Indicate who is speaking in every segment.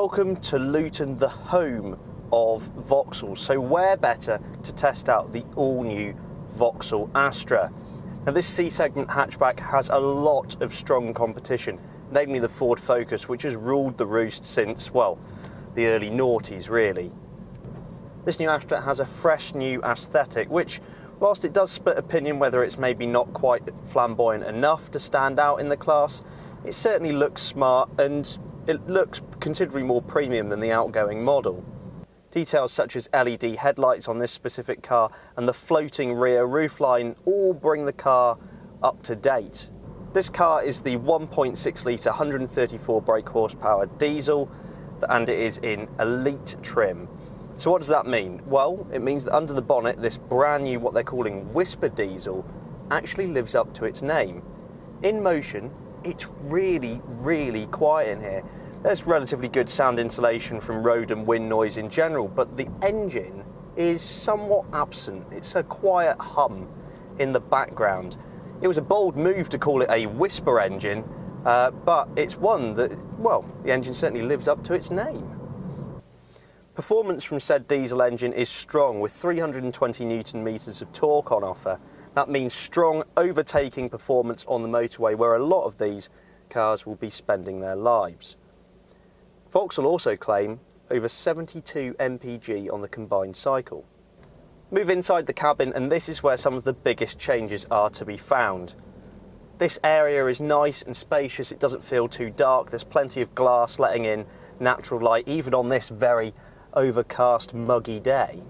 Speaker 1: Welcome to Luton, the home of Vauxhall. So where better to test out the all-new Vauxhall Astra? Now this C-segment hatchback has a lot of strong competition, namely the Ford Focus, which has ruled the roost since, well, the early noughties really. This new Astra has a fresh new aesthetic, which, whilst it does split opinion whether it's maybe not quite flamboyant enough to stand out in the class, it certainly looks smart and it looks considerably more premium than the outgoing model. Details such as LED headlights on this specific car and the floating rear roofline all bring the car up to date. This car is the 1.6 litre 134 brake horsepower diesel, and it is in elite trim. So what does that mean? Well, it means that under the bonnet this brand new, what they're calling Whisper diesel, actually lives up to its name. In motion, it's really, really quiet in here. There's relatively good sound insulation from road and wind noise in general, but the engine is somewhat absent. It's a quiet hum in the background. It was a bold move to call it a whisper engine, but it's one that, well, the engine certainly lives up to its name. Performance from said diesel engine is strong, with 320 Newton meters of torque on offer. That means strong overtaking performance on the motorway, where a lot of these cars will be spending their lives. Vauxhall also claim over 72 mpg on the combined cycle. Move inside the cabin and this is where some of the biggest changes are to be found. This area is nice and spacious, it doesn't feel too dark, there's plenty of glass letting in natural light even on this very overcast, muggy day.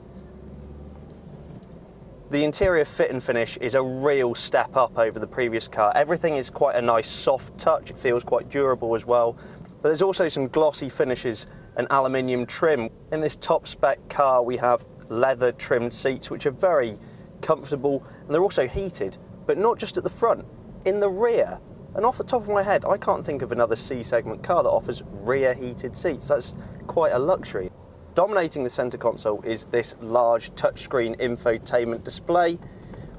Speaker 1: The interior fit and finish is a real step up over the previous car. Everything is quite a nice soft touch, it feels quite durable as well. But there's also some glossy finishes and aluminium trim. In this top spec car we have leather trimmed seats which are very comfortable, and they're also heated, but not just at the front, in the rear. And off the top of my head I can't think of another C-segment car that offers rear heated seats. That's quite a luxury. Dominating the centre console is this large touchscreen infotainment display,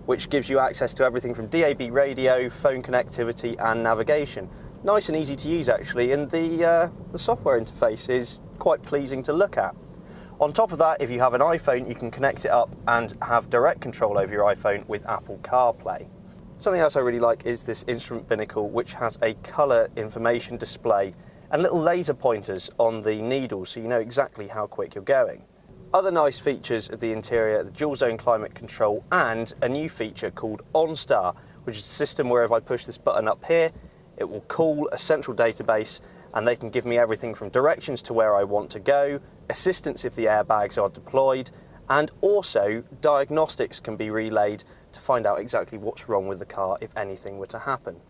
Speaker 1: which gives you access to everything from DAB radio, phone connectivity and navigation. Nice and easy to use actually, and the software interface is quite pleasing to look at. On top of that, if you have an iPhone, you can connect it up and have direct control over your iPhone with Apple CarPlay. Something else I really like is this instrument binnacle, which has a colour information display and little laser pointers on the needles so you know exactly how quick you're going. Other nice features of the interior, the dual zone climate control and a new feature called OnStar, which is a system where if I push this button up here, it will call a central database and they can give me everything from directions to where I want to go, assistance if the airbags are deployed, and also diagnostics can be relayed to find out exactly what's wrong with the car if anything were to happen.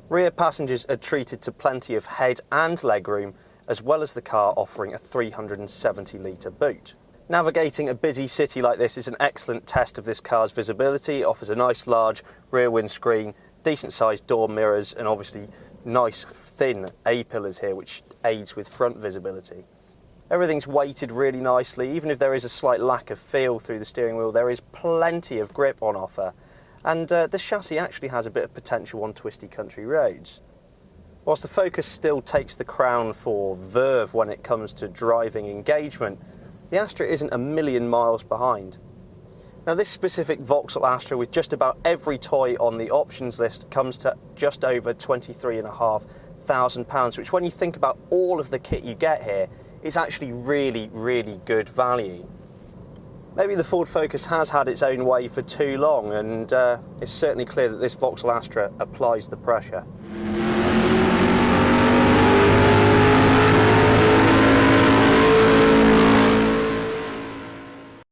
Speaker 1: Rear passengers are treated to plenty of head and leg room, as well as the car offering a 370 litre boot. Navigating a busy city like this is an excellent test of this car's visibility. It offers a nice large rear windscreen, decent sized door mirrors and obviously nice thin A-pillars here which aids with front visibility. Everything's weighted really nicely. Even if there is a slight lack of feel through the steering wheel, there is plenty of grip on offer. And this chassis actually has a bit of potential on twisty country roads. Whilst the Focus still takes the crown for verve when it comes to driving engagement, the Astra isn't a million miles behind. Now this specific Vauxhall Astra, with just about every toy on the options list, comes to just over £23,500, which when you think about all of the kit you get here, is actually really, really good value. Maybe the Ford Focus has had its own way for too long, and it's certainly clear that this Vauxhall Astra applies the pressure.